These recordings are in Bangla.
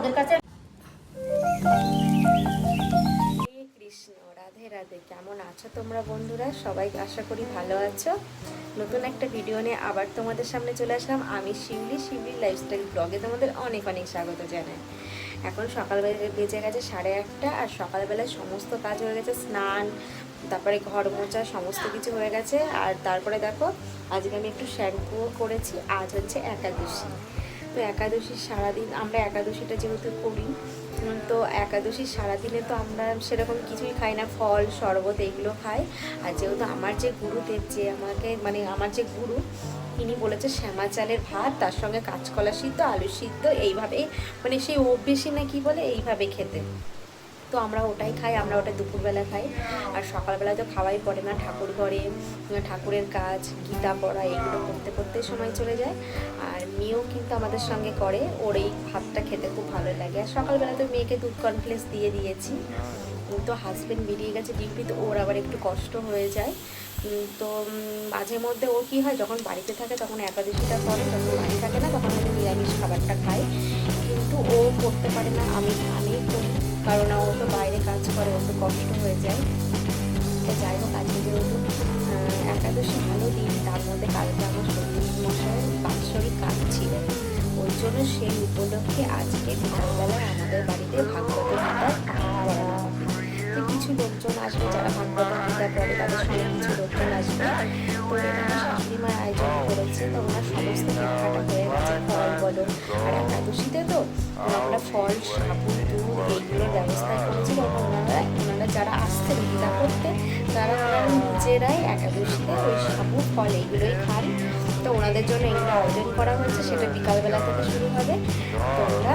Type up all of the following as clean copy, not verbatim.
ওদের কাছে। কৃষ্ণ, রাধে রাধে। কেমন আছো তোমরা বন্ধুরা? সবাই আশা করি ভালো আছো। নতুন একটা ভিডিও নিয়ে আবার তোমাদের সামনে চলে আসলাম। আমি শিউলি লাইফস্টাইল ব্লগে তোমাদের অনেক অনেক স্বাগত জানাই। এখন সকালবেলা বেজে গেছে 1:30, আর সকালবেলায় সমস্ত কাজ হয়ে গেছে, স্নান, তারপরে ঘর মোছা, সমস্ত কিছু হয়ে গেছে। আর তারপরে দেখো, আজকে আমি একটু শ্যাম্পুও করেছি। আজ হচ্ছে একাদশী। তো একাদশীর সারাদিন আমরা একাদশীটা যেহেতু করি, তো একাদশীর সারাদিনে তো আমরা সেরকম কিছুই খাই না, ফল শরবত এইগুলো খাই। আর যেহেতু আমার যে গুরুদেব, যে আমাকে মানে আমার যে গুরু, তিনি বলেছে শ্যামা চালের ভাত, তার সঙ্গে কাঁচকলা সিদ্ধ, আলু সিদ্ধ, এইভাবেই মানে সেই অভ্যেসী না কি বলে, এইভাবে খেতে। তো আমরা ওটাই খাই, আমরা ওটা দুপুরবেলা খাই। আর সকালবেলা তো খাওয়াই পড়ে না, ঠাকুর ঘরে ঠাকুরের কাজ, গীতা পড়া, এইগুলো করতে করতে সময় চলে যায়। আর মেয়েও কিন্তু আমাদের সঙ্গে করে, ওর এই ভাতটা খেতে খুব ভালো লাগে। আর সকালবেলা তো মেয়েকে দুধ কর্নফ্লেক্স দিয়ে দিয়েছি। তো হাজব্যান্ড বেরিয়ে গেছে ডিউটি, তো ওর আবার একটু কষ্ট হয়ে যায়। তো মাঝে মধ্যে ও কী হয়, যখন বাড়িতে থাকে তখন একাদশীটা করে, যখন বাড়ি থাকে না তখন আমি নিরামিষ খাবারটা খাই। কিন্তু ও করতে পারে না, আমি করি, কারণ ও তো বাইরে কাজ করে, ও তো কষ্ট হয়ে যায়। তো যাই হোক, আজকে যেহেতু একাদশী ভালো দিন, তার মধ্যে কালকে আমার শ্বশুরমশাই বাৎসরিক কাজ ছিল, ওই জন্য সেই উপলক্ষে আজকে বিকালবেলায় আমাদের বাড়িতে ভাগবত গীতার পাঠ করানো হবে। তো কিছু লোকজন আসবে, যারা ভাগবত গীতা পড়ে তাদের সঙ্গে কিছু লোকজন আসবে। তো এটা আমার শাশুড়ি মায়ের আয়োজন করেছে। তো ওনার সমস্ত কেনাকাটা হয়ে গেছে, ফল বলো, আর একাদশীতে তো আমরা ফল, সাবু, দুধ এইগুলোর ব্যবস্থা করেছি। এবং ওনারা যারা আসছেন গীতা করতে, তারা নিজেরাই একাদশীতে ওই সাবু, ফল এইগুলোই খান। তো ওনাদের জন্য এগুলো আয়োজন করা হয়েছে, সেটা বিকালবেলা থেকে শুরু হবে। তোমরা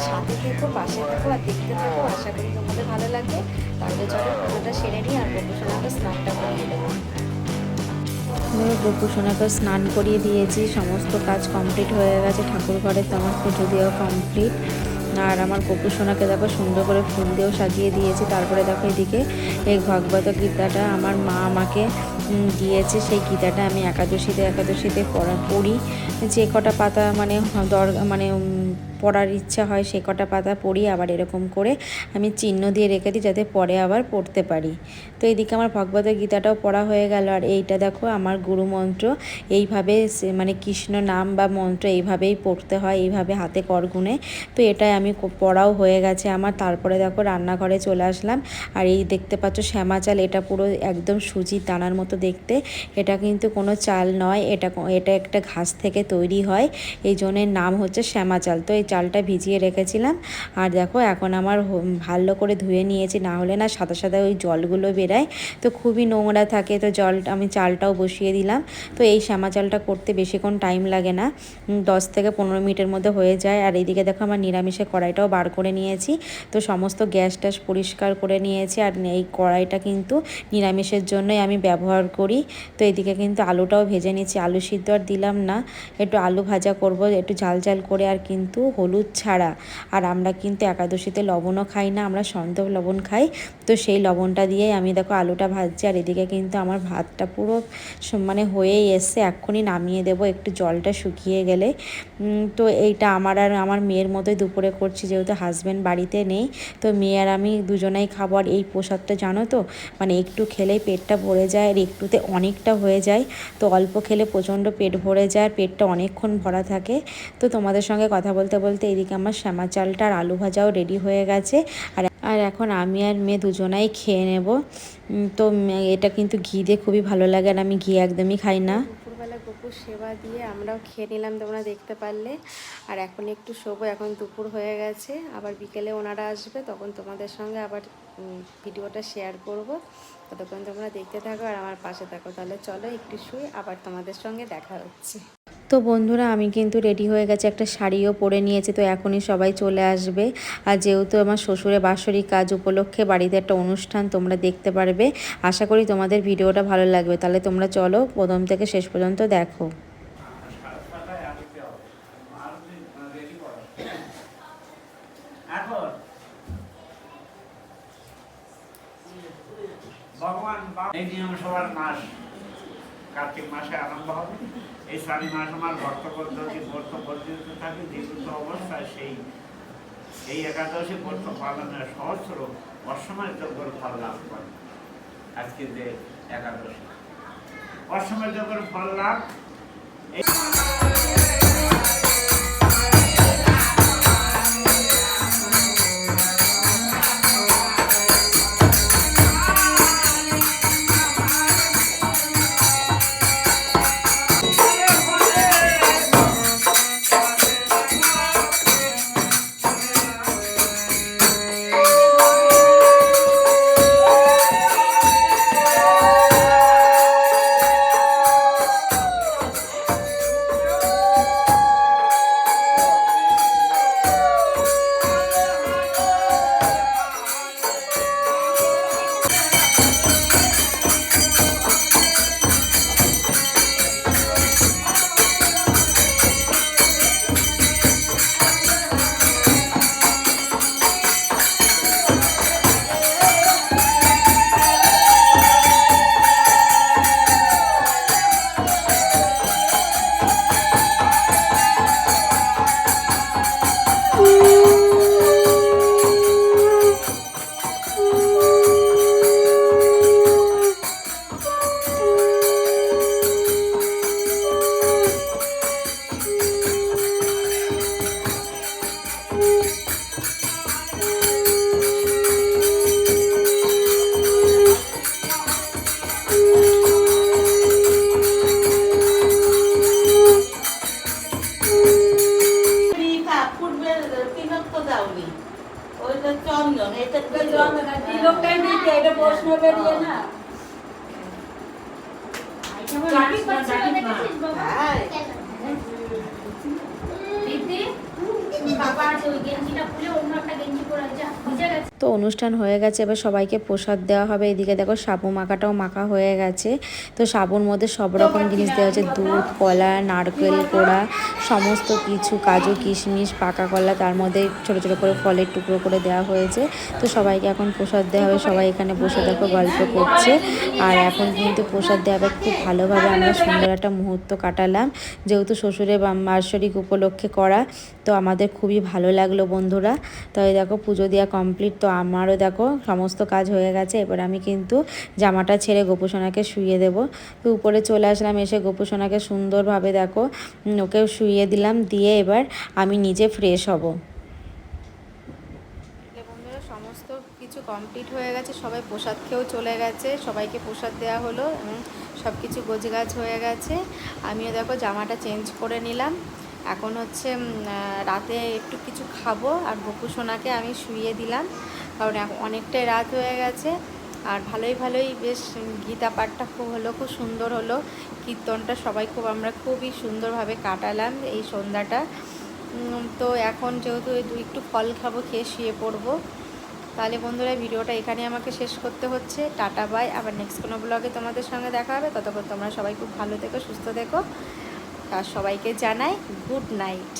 সাথে থেকো, পাশে থাকো আর দেখতে থাকো, আশা করি তোমাদের ভালো লাগবে। তাহলে চলো পুজোটা সেরে নিই, আর গোপুসোনাকে স্নানটা করিয়ে দেবো। গোপুসোনাকে স্নান করিয়ে দিয়েছি, সমস্ত কাজ কমপ্লিট হয়ে গেছে। ঠাকুর ঘরে তো আমার পুজো দেওয়া কমপ্লিট। আর আমার গোপুসোনাকে দেখো সুন্দর করে ফুল দিয়েও সাজিয়ে দিয়েছি। তারপরে দেখো এদিকে এই ভাগবত গীতাটা আমার মা আমাকে দিয়েছে। সেই গীতাটা আমি একাদশীতে পড়ি। যে কটা পাতা মানে পড়ার ইচ্ছা হয় সে কটা পাতা পড়ি। আবার এরকম করে আমি চিহ্ন দিয়ে রেখে দিই, যাতে পরে আবার পড়তে পারি। তো এইদিকে আমার ভগবত গীতাটাও পড়া হয়ে গেল। আর এইটা দেখো আমার গুরু মন্ত্র, এইভাবে মানে কৃষ্ণ নাম বা মন্ত্র এইভাবেই পড়তে হয়, এইভাবে হাতে করগুনে। তো এটাই আমি পড়াও হয়ে গেছে আমার। তারপরে দেখো রান্নাঘরে চলে আসলাম। আর এই দেখতে পাচ্ছ শ্যামা চাল, এটা পুরো একদম সুজির দানার মতো দেখতে। এটা কিন্তু কোনো চাল নয়, এটা একটা ঘাস থেকে তৈরি হয়, এই জন্যের নাম হচ্ছে শ্যামা চাল। তো এই চালটা ভিজিয়ে রেখেছিলাম। আর দেখো এখন আমার ভালো করে ধুয়ে নিয়েছি, না হলে না সাদা সাদা ওই জলগুলো বেরায়, তো খুবই নোংরা থাকে। তো আমি চালটাও বসিয়ে দিলাম। তো এই শ্যামা চালটা করতে বেশিক্ষণ টাইম লাগে না, 10 থেকে 15 মিনিটের মধ্যে হয়ে যায়। আর এইদিকে দেখো আমার নিরামিষের কড়াইটাও বার করে নিয়েছি। তো সমস্ত গ্যাস ট্যাস পরিষ্কার করে নিয়েছি। আর এই কড়াইটা কিন্তু নিরামিষের জন্যই আমি ব্যবহার করি। তো এদিকে কিন্তু আলুটাও ভেজে নিচ্ছি, আলু সিদ্ধ আর দিলাম না, একটু আলু ভাজা করব, একটু ঝাল ঝাল করে, আর কিন্তু হলুদ ছাড়া। আর আমরা কিন্তু একাদশীতে লবণও খাই না, আমরা সন্দক লবণ খাই। তো সেই লবণটা দিয়েই আমি দেখো আলুটা ভাজছি। আর এদিকে কিন্তু আমার ভাতটা পুরো মানে হয়েই এসছে, এক্ষুনি নামিয়ে দেবো একটু জলটা শুকিয়ে গেলে। তো এইটা আমার আর আমার মেয়ের মতোই দুপুরে করছি, যেহেতু হাজব্যান্ড বাড়িতে নেই। তো মেয়ে আর আমি দুজনেই খাবো। আর এই প্রসাদটা জানো তো, মানে একটু খেলেই পেটটা ভরে যায়, আর একটুতে অনেকটা হয়ে যায়। তো অল্প খেলে প্রচণ্ড পেট ভরে যায়, আর পেটটা অনেকক্ষণ ভরা থাকে। তো তোমাদের সঙ্গে কথা বলতে বলতে এদিকে আমার শ্যামা চালটা আর আলু ভাজাও রেডি হয়ে গেছে। আর এখন আমি আর মেয়ে দুজনাই খেয়ে নেব। তো এটা কিন্তু ঘি দিয়ে খুবই ভালো লাগে, আর আমি ঘি একদমই খাই না। দুপুরবেলা গোপুর সেবা দিয়ে আমরাও খেয়ে নিলাম, তোমরা দেখতে পারলে। আর এখন একটু শোবো, এখন দুপুর হয়ে গেছে। আবার বিকেলে ওনারা আসবে, তখন তোমাদের সঙ্গে আবার ভিডিওটা শেয়ার করব। ততক্ষণ তোমরা দেখতে থাকো আর আমার পাশে থাকো। তাহলে চলো একটু শুই, আবার তোমাদের সঙ্গে দেখা হচ্ছে। তো বন্ধুরা, আমি কিন্তু রেডি হয়ে গেছে, একটা শাড়িও পরে নিয়েছি। তো এখনই সবাই চলে আসবে। আর যেহেতু আমার শ্বশুরের বাৎসরিক কাজ উপলক্ষে বাড়িতে একটা অনুষ্ঠান, তোমরা দেখতে পারবে। আশা করি তোমাদের ভিডিওটা ভালো লাগবে। তাহলে তোমরা চলো প্রথম থেকে শেষ পর্যন্ত দেখো। সবার মাস কার্তিক মাসে আরম্ভ হবে। এই শ্রাবণ মাস আমার ভক্ত পদ্ধতি থাকে, জীবিত অবস্থায় সেই এই একাদশী ব্রত পালনের সহস্র অসময় যজ্ঞর ফল লাভ করে। আজকে যে একাদশী অসময় যজ্ঞের ফল লাভ চন্দন এটা লোকটাই দিতে এটা প্রশ্ন বেরিয়ে না হ্যাঁ দিদি বাবা আছে ওই গেঞ্জিটা খুলে অন্য একটা গেঞ্জি পরে যা ভিজে গেছে। তো অনুষ্ঠান হয়ে গেছে, এবার সবাইকে প্রসাদ দেওয়া হবে। এদিকে দেখো সাবু মাখাটাও মাখা হয়ে গেছে। তো সাবুর মধ্যে সব রকম জিনিস দেওয়া হচ্ছে, দুধ, কলা, নারকেল কোড়া, সমস্ত কিছু, কাজু, কিশমিশ, পাকা কলা, তার মধ্যে ছোটো ছোটো করে ফলের টুকরো করে দেওয়া হয়েছে। তো সবাইকে এখন প্রসাদ দেওয়া হবে। সবাই এখানে বসে দেখো গল্প করছে। আর এখন কিন্তু প্রসাদ দেওয়া হবে। খুব ভালোভাবে আমরা সুন্দর একটা মুহূর্ত কাটালাম, যেহেতু শ্বশুরের বার্ষিক উপলক্ষে করা। তো আমাদের খুবই ভালো লাগলো বন্ধুরা। তো এই দেখো পুজো দেওয়া কমপ্লিট। তো আমারও দেখো সমস্ত কাজ হয়ে গেছে। এবার আমি কিন্তু জামাটা ছেড়ে গোপুসোনাকে শুইয়ে দেব। তো উপরে চলে আসলাম, এসে গোপুসোনাকে সুন্দরভাবে দেখো ওকে শুইয়ে দিলাম, দিয়ে এবার আমি নিজে ফ্রেশ হব। বন্ধুরা সমস্ত কিছু কমপ্লিট হয়ে গেছে, সবাই প্রসাদ খেয়েও চলে গেছে, সবাইকে প্রসাদ দেওয়া হলো এবং সব কিছু গোছগাছ হয়ে গেছে। আমিও দেখো জামাটা চেঞ্জ করে নিলাম। এখন হচ্ছে রাতে একটু কিছু খাবো, আর গোপুসোনাকে আমি শুইয়ে দিলাম, কারণ অনেকটাই রাত হয়ে গেছে। আর ভালোই বেশ গীতা পাঠটা খুব হলো, খুব সুন্দর হলো কীর্তনটা। সবাই আমরা খুবই সুন্দরভাবে কাটালাম এই সন্ধ্যাটা। তো এখন যেহেতু একটু ফল খাবো, খেয়ে শুয়ে পড়বো। তাহলে বন্ধুরা ভিডিওটা এখানে আমাকে শেষ করতে হচ্ছে। টাটা বাই, আবার নেক্সট কোনো ব্লগে তোমাদের সঙ্গে দেখা হবে। ততক্ষণ তোমরা সবাই খুব ভালো থেকো, সুস্থ থেকো। আর সবাইকে জানাই গুড নাইট।